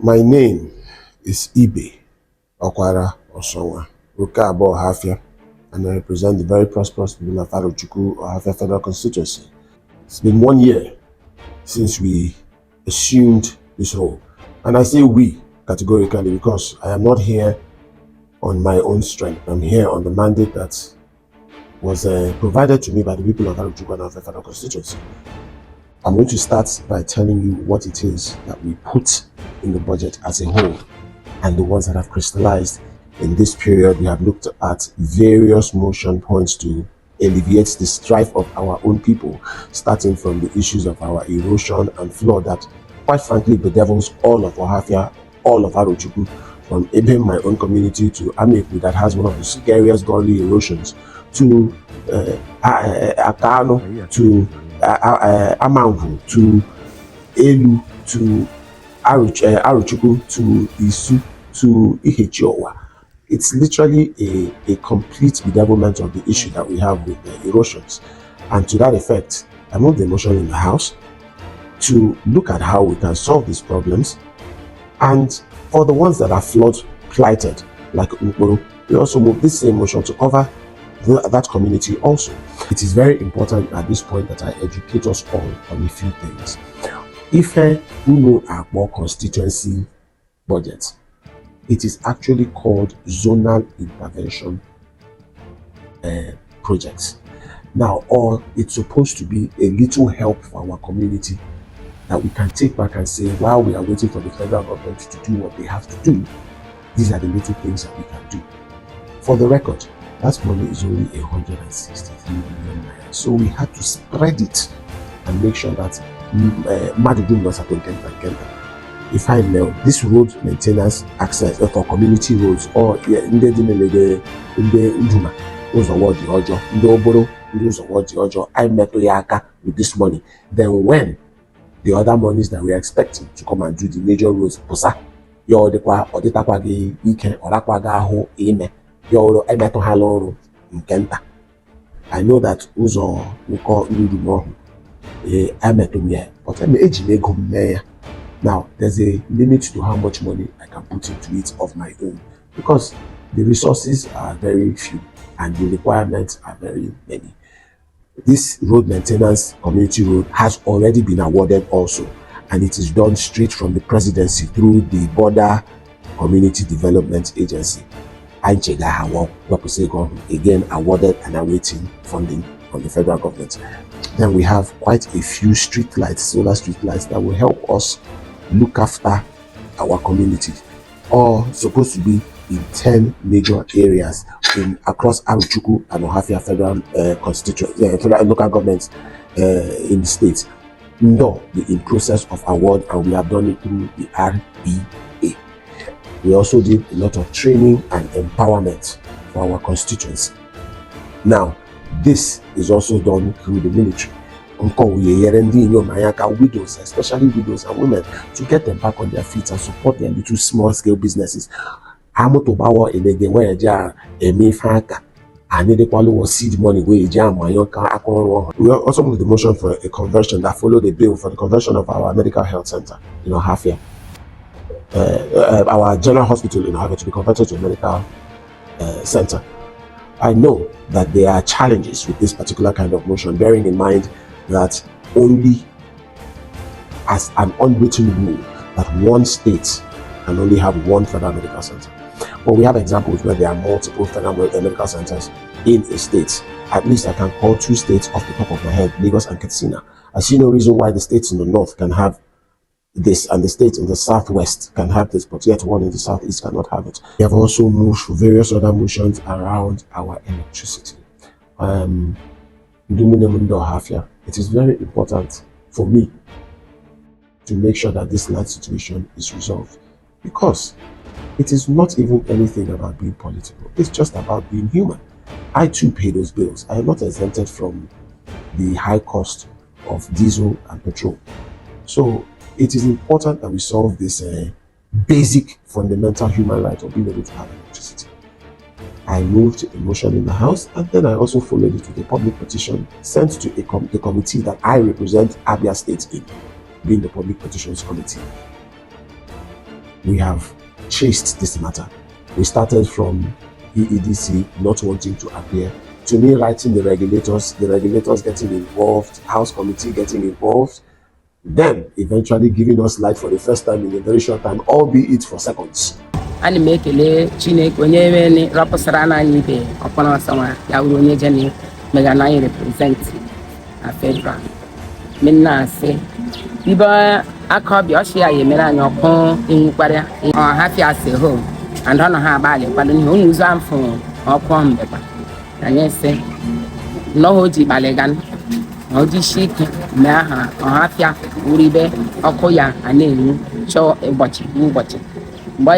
My name is Ibe Okwara Osonwa, Okabo Ohafia, and I represent the very prosperous people of Arochukwu Ohafia Federal Constituency. It's been 1 year since we assumed this role. And I say we categorically because I am not here on my own strength. I'm here on the mandate that was provided to me by the people of Arochukwu Ohafia Federal Constituency. I'm going to start by telling you what it is that we put in the budget as a whole and the ones that have crystallized. In this period, we have looked at various motion points to alleviate the strife of our own people, starting from the issues of our erosion and flood that, quite frankly, bedevils all of Ohafia, all of Arochukwu, from even my own community to Ameku that has one of the scariest gully erosions, to Akano, to Amangu, to Elu, to Arochukwu, to Isu, to Ihechiowa. It's literally a complete bedevilment of the issue that we have with the erosions. And to that effect, I moved the motion in the House to look at how we can solve these problems. And for the ones that are flood plighted, like Ukporo, we also moved this same motion to cover that community also. It is very important at this point that I educate us all on a few things. Ife Uno Akbo constituency budget, it is actually called zonal intervention projects. Now, or it's supposed to be a little help for our community that we can take back and say, while we are waiting for the federal government to do what they have to do, these are the little things that we can do. For the record, that money is only 163 million naira. So we had to spread it and make sure that Madudum was at Kenta. If I know this road maintenance access for community roads or in the Nduma, those are what the Ojo, Ndoboro, those are what the Ojo, I met Oyaka with this money. Then when the other monies that we are expecting to come and do the major roads, Posa, your Dekwa, or the Takwagi, Ike, or Akwaga Ho, Ime, your Emeto Haloro, Kenta. I know that Uzo, Uko, Udumo, Emetumye, but I'm age now, there's a limit to how much money I can put into it of my own because the resources are very few and the requirements are very many. This road maintenance community road has already been awarded also, and it is done straight from the presidency through the Border Community Development Agency. Again awarded and awaiting funding from the federal government. Then we have quite a few street lights, solar street lights that will help us look after our community, all supposed to be in 10 major areas across Arochukwu and Ohafia federal federal local governments in the state. No, we're in process of award, and we have done it through the RBA. We also did a lot of training and empowerment for our constituents. Now, this is also done through the military. Widows, especially widows and women, to get them back on their feet and support their little small scale businesses. We also moved the motion for a conversion that followed a bill for the conversion of our medical health center in Ohafia. Our general hospital in Ohafia to be converted to a medical center. I know that there are challenges with this particular kind of motion, bearing in mind that only as an unwritten rule that one state can only have one federal medical center. But we have examples where there are multiple federal medical centers in a state. At least I can call 2 states off the top of my head, Lagos and Katsina. I see no reason why the states in the north can have this and the states in the southwest can have this, but yet one in the southeast cannot have it. We have also moved for various other motions around our electricity. It is very important for me to make sure that this land situation is resolved, because it is not even anything about being political. It's just about being human. I too pay those bills. I am not exempted from the high cost of diesel and petrol. So it is important that we solve this basic fundamental human right of being able to have electricity. I moved a motion in the House, and then I also followed it with a public petition sent to the committee that I represent Abia State in, being the Public Petitions Committee. we have chased this matter. We started from EEDC not wanting to appear, to me writing the regulators getting involved, House Committee getting involved, then eventually giving us light for the first time in a very short time, albeit for seconds. Ani m ekele Chineke onye mere rapụsara na anyị ibe ọkpọrọ ọsọnwa ya wuru onye jeni mega na anyị represent na federal. Minna asị ibe aka ọbịa ọchị ya emere anyị ọkụ enwukwarịa ọhafịa asị ho and ọ na ha agbalị kwado n'ihe onye ụzọ afọ ọkụ mbekwa anyị sị nnọọ o ji gbalị gan ọ dị isi ike mee aha ọhafịa wuru ibe ọkụ ya a na-enwu chọọ ụbọchị. And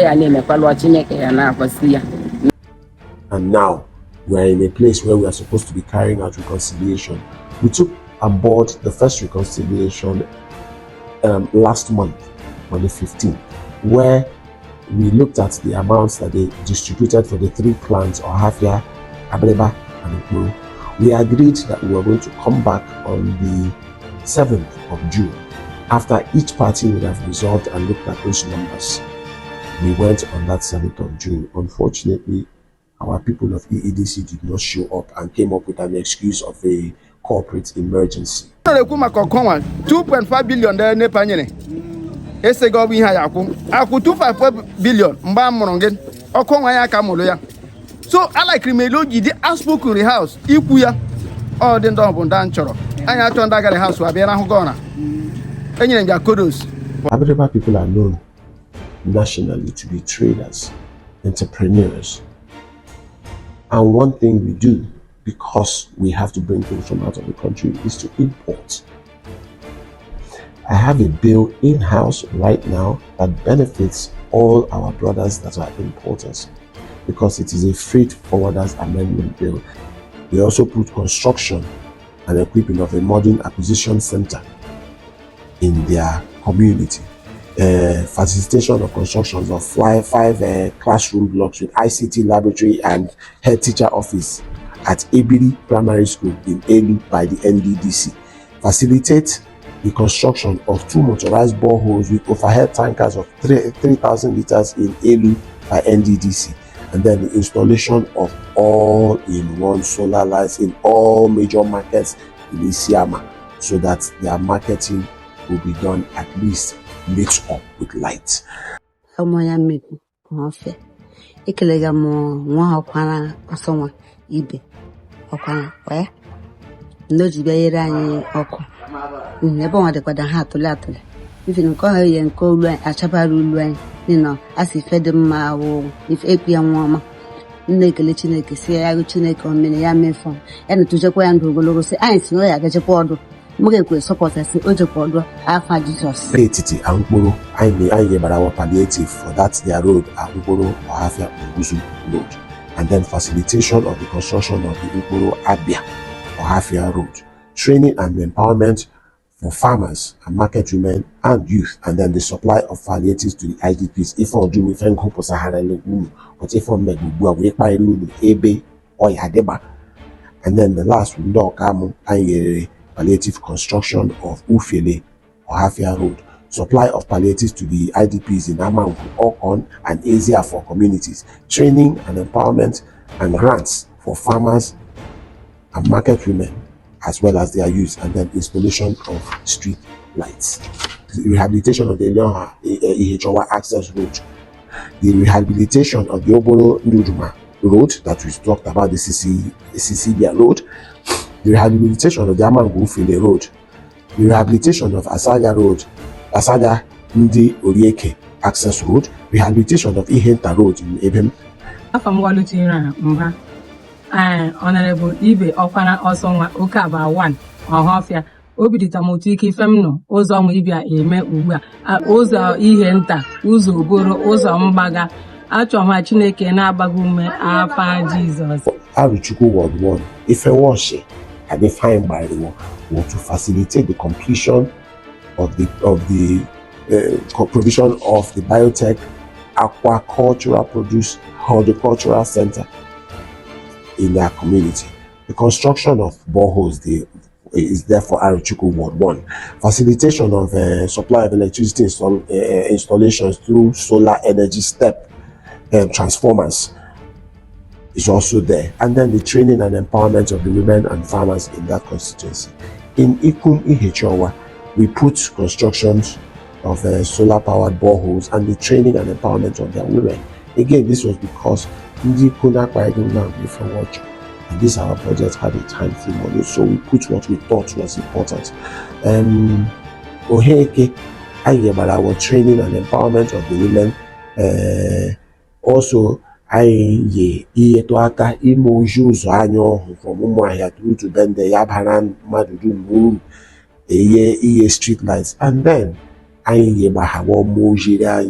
now we are in a place where we are supposed to be carrying out reconciliation. We took on board the first reconciliation last month on the 15th, where we looked at the amounts that they distributed for the 3 clans, Ohafia, Abreba, and Ikuru. We agreed that we were going to come back on the 7th of June after each party would have resolved and looked at those numbers. We went on that 7th of June. Unfortunately, our people of EEDC did not show up and came up with an excuse of a corporate emergency. 2.5 billion there nepa nyene. Ese go bi ha yakwu. Akwu 2.5 billion mba mụrụ ngin. Okonwa ya ka mụrụ ya. So I like Rimeloji the outspoken the house. Ikwu ya. All the ndo bụ ndan chọrọ. Anya atọ ndagara house wa bịa na hụ gona. Enyere nja kodos. Abiriba people are known nationally to be traders, entrepreneurs. And one thing we do, because we have to bring things from out of the country, is to import. I have a bill in-house right now that benefits all our brothers that are importers, because it is a freight forwarders amendment bill. We also put construction and equipping of a modern acquisition center in their community. Facilitation of constructions of 5 classroom blocks with ICT laboratory and head teacher office at Ebiri Primary School in Elu by the NDDC. Facilitate the construction of 2 motorized boreholes with overhead tankers of 3,000 liters in Elu by NDDC. And then the installation of all-in-one solar lights in all major markets in Isiama, so that their marketing will be done at least lit up with light. Omoya meku ofe ekelega mo nwa ọkwana asonwa ibe ọkwana we ndoji bịa yere anyị ọkụ ebe nwa dịkwada ha atụle ife nke ha ye nke olu achabara ulu anyị nino asị fede mma wo ife ekwu ya nwa ọma nne ekele Chineke si ya Chineke omene ya mefọ ya na tujekwa ya ndụ ogologo si anyị si ya gachekwa ọdụ mugekwe support si ojekwa ọdụ afa Jesus Etiti Ankporo anyị bara our palliative for that their road Ankporo Ohafia Oguzu road, and then facilitation of the construction of the Ankporo Abia Ohafia road, training and empowerment for farmers and market women and youth, and then the supply of palliatives to the IDPs. If on Jumi Fenko for Sahara Lulu, but if on Megubua, we buy Lulu, Ebe, or Yadeba. And then the last window, Kamu, and palliative construction of Ufele, Ohafia Road, supply of palliatives to the IDPs in Amangu, Okon, and Asia for communities, training and empowerment and grants for farmers and market women, as well as their use, and then installation of street lights. The rehabilitation of the Ihechowa access road, the rehabilitation of the Obolo Nduduma road that we talked about, the Sicilia road, the rehabilitation of the Amangu Ufele road, the rehabilitation of Asaga road, Asaga Ndi Orieke access road, rehabilitation of Ihenta road in Ebem. Honorable Ibe Okwana Osonwa Okaba 1 Ohafia obidita motu ike femno ụzọ mụ ibia eme ugbu a ụzọ ihe nta ụzọ oboro ụzọ mgbaga achọma Chineke na-agbago ume afa Jesus. Aruchukwu Ward 1 Ife Washi and the fine by the war to facilitate the completion of the provision of the biotech aquacultural produce horticultural center in their community. The construction of boreholes, is there for Arochukwu Ward 1. Facilitation of supply of electricity installations through solar energy step transformers is also there. And then the training and empowerment of the women and farmers in that constituency. In Ikum Ihechowa, we put constructions of solar powered boreholes and the training and empowerment of their women. Again, this was because Ndi Kuna Kwaigum now from watch. And this our budget had a time frame on it, so we put what we thought was important. Oheke about our training and empowerment of the women. Also, aka imo from Umuahia through to Bende Yabharan Madudu street lights, and then bahawa mojira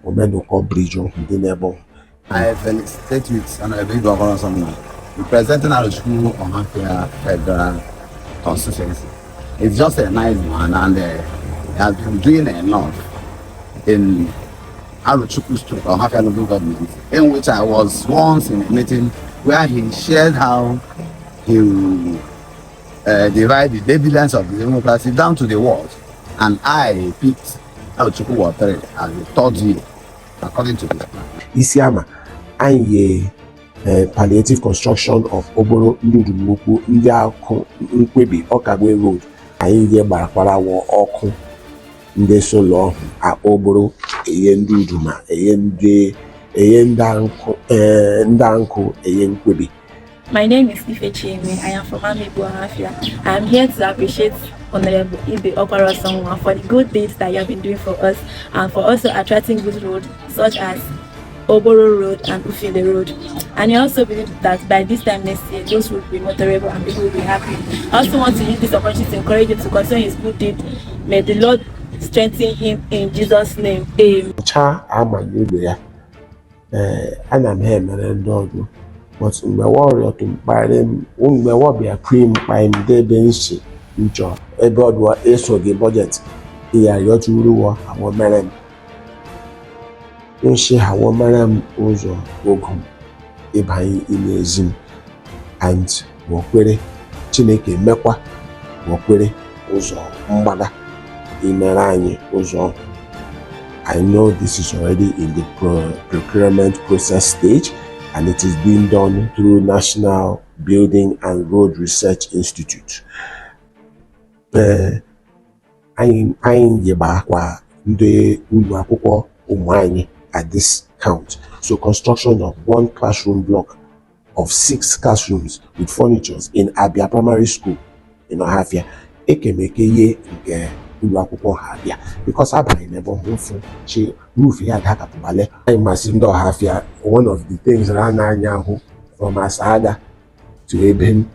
Omeno bridge on the neighbor. I felicitate with Honorable Governor Someone representing Arochukwu Ohafia Federal Constituency. It's just a nice one, and he has been doing enough in Arochukwu Street Ohafia local government, in which I was once in a meeting where he shared how he will divide the dividends of the democracy down to the ward, and I picked Arochukwu Ward 3 as the third year, according to this plan. Isiama and palliative construction of Oboro Ndudumuku Ndiako Nkwebi Okagwe Road and ye Barakwara War Oku Nde Solo a Oboro Nduduma Ndanko Nkwebi. My name is Ife Cheme. I am from Amibu Ohafia. I am here to appreciate Honorable Ibe Okwarosonwa for the good deeds that you have been doing for us and for also attracting good roads such as Oboro Road and Ufile Road. And I also believe that by this time next year, those will be motorable and people will be happy. I also want to use this opportunity to encourage him to continue his good deed. May the Lord strengthen him in Jesus' name. Amen. But mgbe warrior to mkparị mgbe wọbịa cream kpaim debe nshi nchọ ebe ọdụwa eso gị budget iya yọtụruwa awọ mere m nshi awọ mere m ụzọ ogum ịbanye ime ezi m and wokwere Chineke mekwa wokwere ụzọ mgbada imere anyị ụzọ. I know this is already in the procurement process stage, and it is being done through National Building and Road Research Institute. At this count. So construction of 1 classroom block of 6 classrooms with furniture in Abia Primary School in Ohafia. Because Abba never moved she roof here at Hakapubale. I must in Ohafia. One of the things around Nyanyahu from Asaga to Eben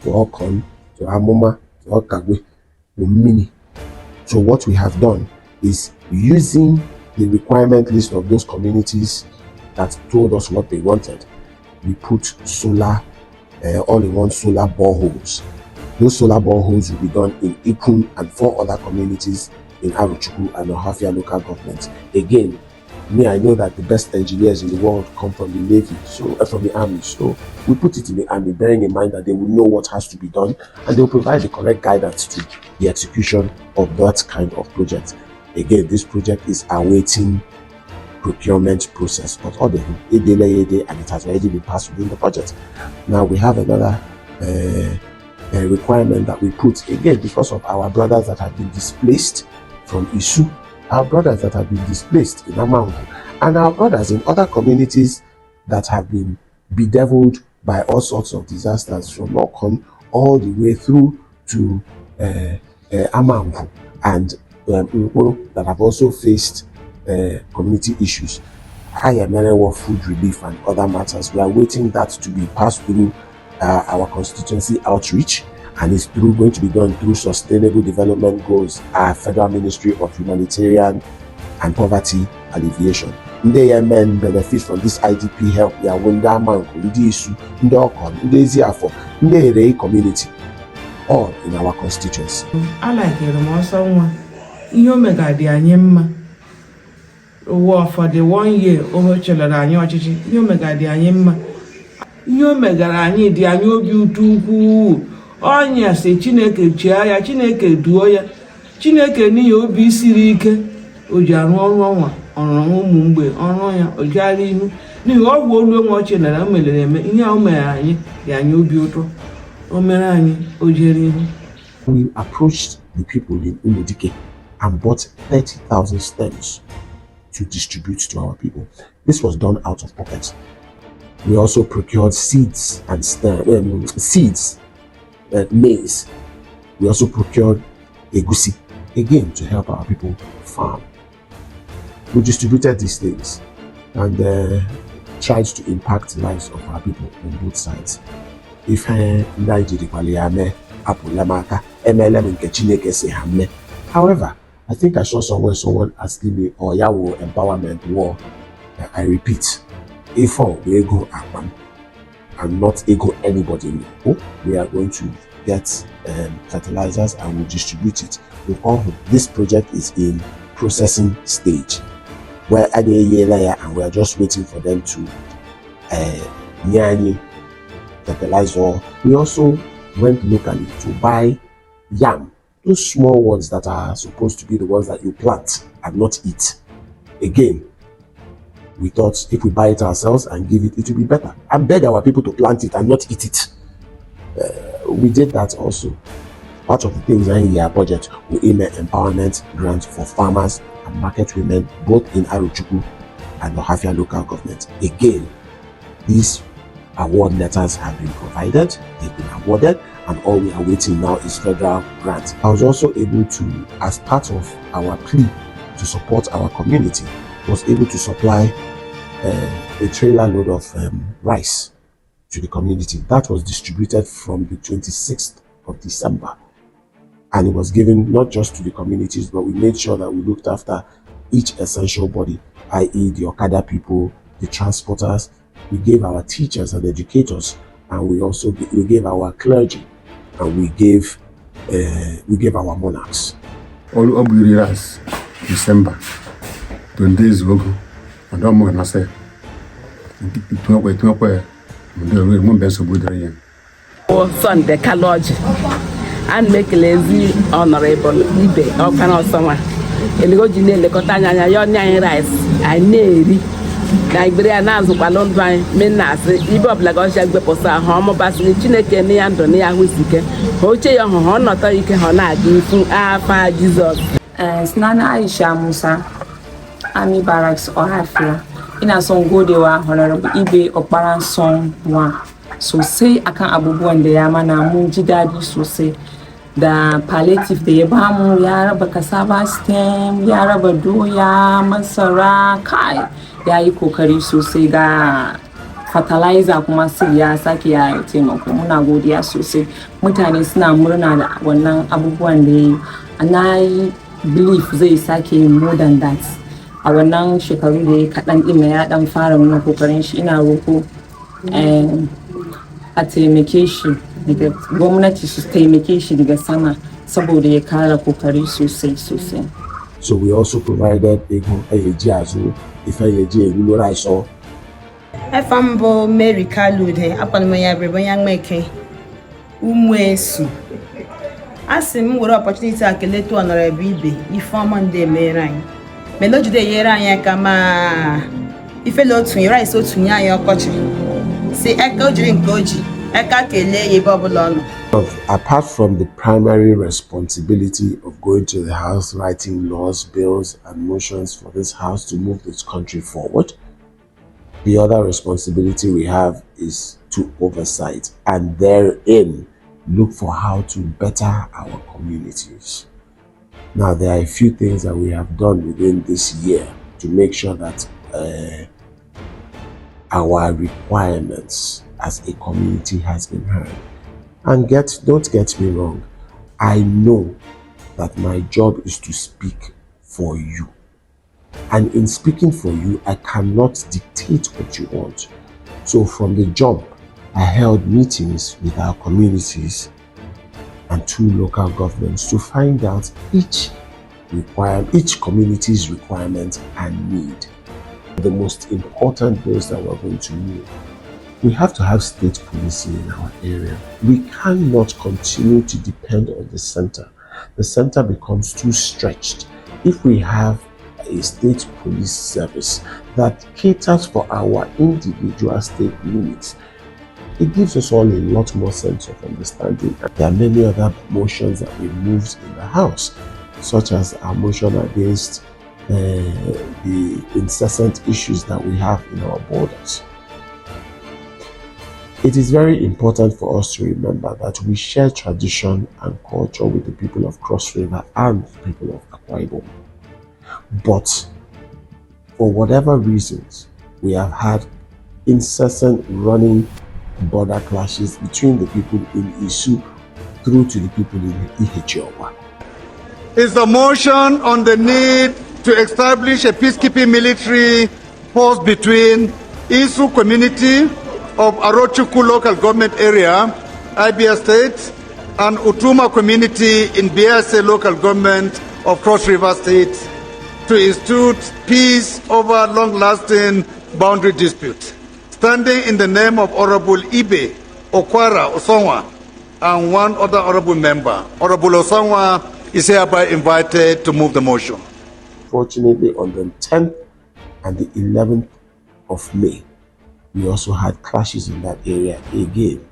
to Okon to Amoma to Okagwe to Mini. So what we have done is using the requirement list of those communities that told us what they wanted. We put solar, all-in-one solar boreholes. Those solar boreholes will be done in Ikun and 4 other communities in Arochukwu and Ohafia local government. Again, I know that the best engineers in the world come from the Navy, so from the Army. So we put it in the Army, bearing in mind that they will know what has to be done and they will provide the correct guidance to the execution of that kind of project. Again, this project is awaiting procurement process, but all the delay and it has already been passed within the budget. Now we have another requirement that we put again because of our brothers that have been displaced from Isu, our brothers that have been displaced in Amangu, and our brothers in other communities that have been bedeviled by all sorts of disasters from Okon all the way through to Amangu and that have also faced community issues. Higher level of food relief and other matters. We are waiting that to be passed through our constituency outreach, and it's going to be done through Sustainable Development Goals, our Federal Ministry of Humanitarian and Poverty Alleviation. Ndị men benefit from this IDP help ya wunda manko, ndị Isu, ndị Okon, ndị Eziafọ, ndị Erei community, all in our constituency. I like Osonwa. Ihe omega dị anyị mma. For the 1 year over chelere anyị ọchịchị, ihe omega dị anyị mma. ihe o megara anyị dị anyị obi ụtọ ukwuu. Ọnya si Chineke chịa ya, Chineke duo ya, Chineke n'ihi obi siri ike o ji arụ ọrụ ọnwa ọrụ ụmụ mgbe ọrụ ya o jara ihu n'ihi ọ bụ olu enwe ọchị nara o melere eme ihe o mere anyị dị anyị obi ụtọ o mere anyị o jere ihu. We approached the people in Umudike and bought 30,000 stems to distribute to our people. This was done out of pocket. We also procured seeds and maize. We also procured egusi, again to help our people farm. We distributed these things and tried to impact the lives of our people on both sides. If however, I think I saw someone asking me, "Oh, Yawo empowerment war." I repeat, if we go Akpan and not ego anybody, we are going to get fertilizers and we'll distribute it. This project is in processing stage, where at a year later, and we are just waiting for them to fertilizer. We also went locally to buy yam, those small ones that are supposed to be the ones that you plant and not eat. Again, we thought if we buy it ourselves and give it, it will be better. And beg our people to plant it and not eat it. We did that also. Part of the things in our budget, we aim at empowerment grants for farmers and market women, both in Arochukwu and Ohafia local government. Again, these award letters have been provided, they've been awarded, and all we are waiting now is federal grant. I was also able to, as part of our plea to support our community, was able to supply a trailer load of rice to the community. That was distributed from the 26th of December. And it was given not just to the communities, but we made sure that we looked after each essential body, i.e. the Okada people, the transporters. We gave our teachers and educators, and we also gave our clergy, and we gave our monarchs. All of us, December 20 days ago, and I'm going to say, Sunday College and make lazy honorable Ibe or Canal Summer. Eligojine Lekotanya, yon rice, I need Nigeria Nazu Palon by Minas, Ibo Blagosha Beposa, Homo Basili, Chineke, Neandonia, Wizike, Hoche Honota, you can honor, give Alpha Jesus. Snana Aisha Musa, Army Barracks or Hafia. In a song go, they were Honorable Ibe or Paran Song 1. So say I can't abubu and the Yamana Munji Daddy, so say the palliative, the Yabamu, Yaraba Cassava stem, Yaraba Doya, Masara, Kai, Yaiko Kari, so say the fertilizer, Kumasi, Sakia, Timo, Kumuna Godia, so say Mutanis na Murna, Wanang Abubu and I believe they sake more than that. A wannan shekaru da ya kaɗan ɗin ya ɗan fara wani kokarin shi ina roƙo a taimake shi daga gwamnati su taimake shi daga sama saboda ya kara kokari sosai. So we also provided Ego Eyeji Azu, Ife Eyeji Ewulo Raiso. Efambo Mary Kalude, Apanmaya Breboyang Meke, Umwesu. Asim were opportunity to akele to Honorable Ibe, Ifeoma Nde Meran. Meloji de yera anya kama ife lo tun yera iso tun ya yan kochi. Se eka ojiri nke oji, eka kele ye bobolo. Apart from the primary responsibility of going to the house, writing laws, bills, and motions for this house to move this country forward, the other responsibility we have is to oversight and therein look for how to better our communities. Now, there are a few things that we have done within this year to make sure that our requirements as a community has been heard. And don't get me wrong, I know that my job is to speak for you. And in speaking for you, I cannot dictate what you want. So from the jump, I held meetings with our communities and 2 local governments to find out each community's requirement and need. The most important bills that we're going to move We have to have state policing in our area. We cannot continue to depend on the center. The center becomes too stretched. If we have a state police service that caters for our individual state needs, it gives us all a lot more sense of understanding. There are many other motions that we moved in the House, such as our motion against the incessant issues that we have in our borders. It is very important for us to remember that we share tradition and culture with the people of Cross River and the people of Akwa Ibom. But for whatever reasons, we have had incessant running border clashes between the people in Isu through to the people in Ihechiowa. Is the motion on the need to establish a peacekeeping military post between Isu community of Arochukwu local government area, Abia State, and Utuma community in BSA local government of Cross River State to institute peace over long-lasting boundary dispute. Standing in the name of Honorable Ibe Okwara Osonwa and one other honorable member, Honorable Osonwa is hereby invited to move the motion. Fortunately, on the 10th and the 11th of May, we also had clashes in that area again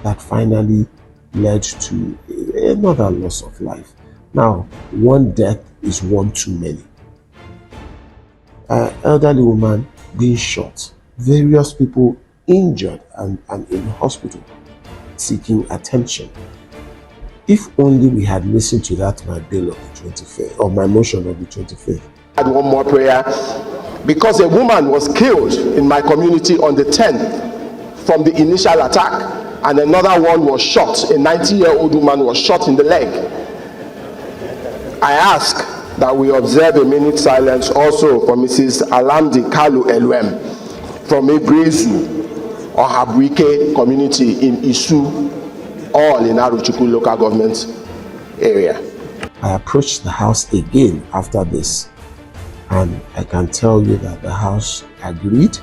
that finally led to another loss of life. Now, one death is one too many. An elderly woman being shot, various people injured and in hospital seeking attention. If only we had listened to that my bill of the 25th, or my motion of the 25th. I had one more prayer, because a woman was killed in my community on the 10th from the initial attack, and another one was shot. A 90-year-old woman was shot in the leg. I ask that we observe a minute silence also for Mrs. Alamdi Kalu Elwem from Ebrezu or Habuike community in Isu, all in Arochukwu local government area. I approached the House again after this, and I can tell you that the House agreed,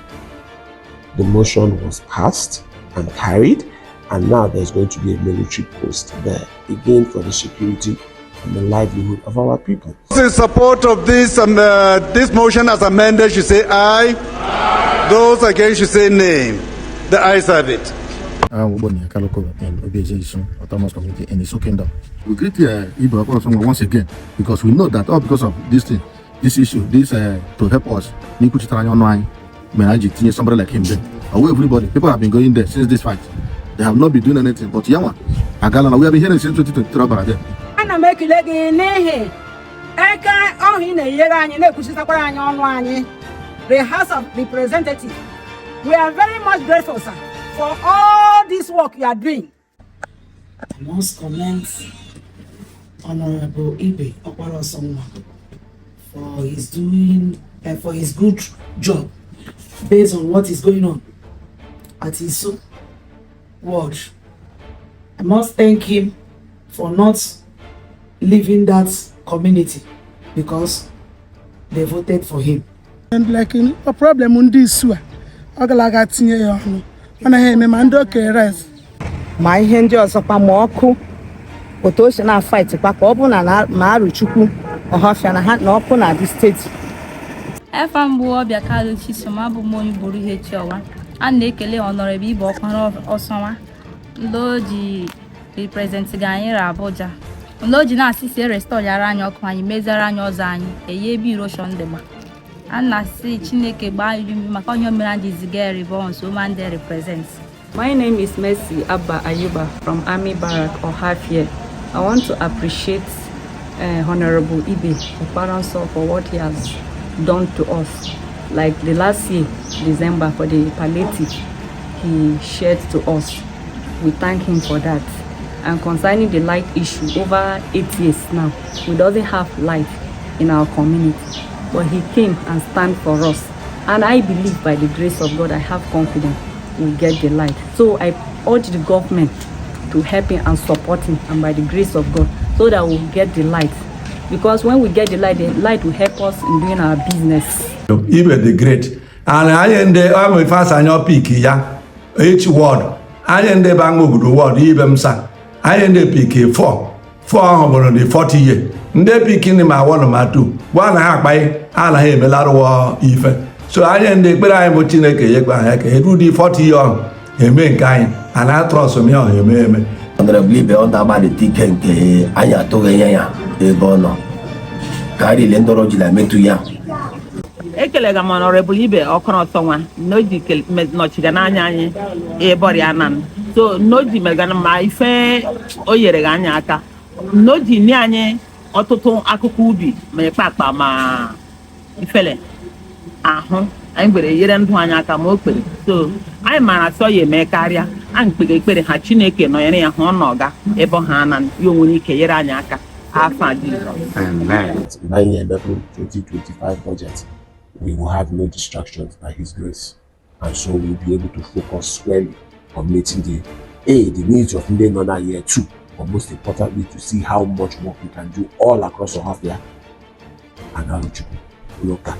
the motion was passed and carried, and now there's going to be a military post there, again for the security and the livelihood of our people. In support of this this motion as amended, should say aye. Aye. Those against should say nay. The ayes have it. Autonomous community in Isu Kingdom. We greet Ibe once again because we know that all because of this thing, this issue, this to help us, somebody like him there. Away everybody, people have been going there since this fight. They have not been doing anything, but Yama, Agalana, we have been hearing since 2023. Ana make legi nehe. Eka ohi ne yera anyi na ekushisa kwara anyi onu anyi. The House of Representatives, we are very much grateful, sir, for all this work you are doing. I must commend Honorable Ibe Okwara Osonwa for his doing for his good job based on what is going on at Isu Ward. I must thank him for not leaving that community because they voted for him. And like a problem on this one, I got tinye ya onu. Mana he me mando ke res. Ma ihe ndị ọzọ kwa ma ọkụ otu o si na fight kwa ka ọ bụ na Arochukwu Ọhafịa na ha na ọkụ na dị steeti. Efa mbụ ọbịa Kalu Chisom abụ m onye buru ihe Chiọwa. A na-ekele Honorable Ibe Okwara Osonwa ndị o ji represent gị anyị ra Abuja. Ndị o ji na-asị si restore yara anyị ọkụ anyị meziara anyị ọzọ anyị eye ebe erosion dị gba. A na-asị Chineke gbaa anyị maka onye mere anyị ziga ribon so man dey represent. My name is Mercy Abba Ayuba from Army Barrack Ohafia. I want to appreciate Honorable Ibe Okwara Osonwa for what he has done to us. Like the last year, December, for the palliative he shared to us. We thank him for that. And concerning the light issue, over 8 years now, we doesn't have light in our community. But he came and stand for us. And I believe by the grace of God, I have confidence we'll get the light. So I urge the government to help him and support him, and by the grace of God, so that we'll get the light. Because when we get the light will help us in doing our business. Ibe the great. And I end the fast and your peak ya. each ward anyị ndị bang obodo ward ibe m sa anyị ndị piki 4 ahụ bụrụ dị 40 year ndị piki ndị ma 1 ma 2 gwa na ha akpaghị anaghị emelarụwa ife so anyị ndị ekpere anyị bụ Chineke yekwa anyị ka eru dị 40 year ọhụ eme nke anyị a na-atrọsụ m ya ọhụ eme Honorable Ibe ọ na-agbalịta ike nke anyị atụghị ya ebe ọ nọ karịa ndọrọ jila metụ ya ekelega m Honorable Ibe Ọkọrọsọnwa n'oji nọchiri n'anya anyị ịbọrịa nan so n'oji megana ma ife o nyere gị anya aka n'oji nye anyị ọtụtụ akụkụ ubi ma ịkpakpa ma ifele ahụ anyị gbere nyere ndụ anyị aka ma o kpere so anyị mara sọ ya eme karịa anyị kpere ekpere ha Chineke nọnyere ya ha ọ nọga ebe ha na ya onwere ike nyere anyị aka afọ Jizọs. Amen. 2025 budget, we will have no distractions by His grace, and so we'll be able to focus squarely on meeting the needs of the another year too, but most importantly to see how much work we can do all across Ohafia and Arochukwu local.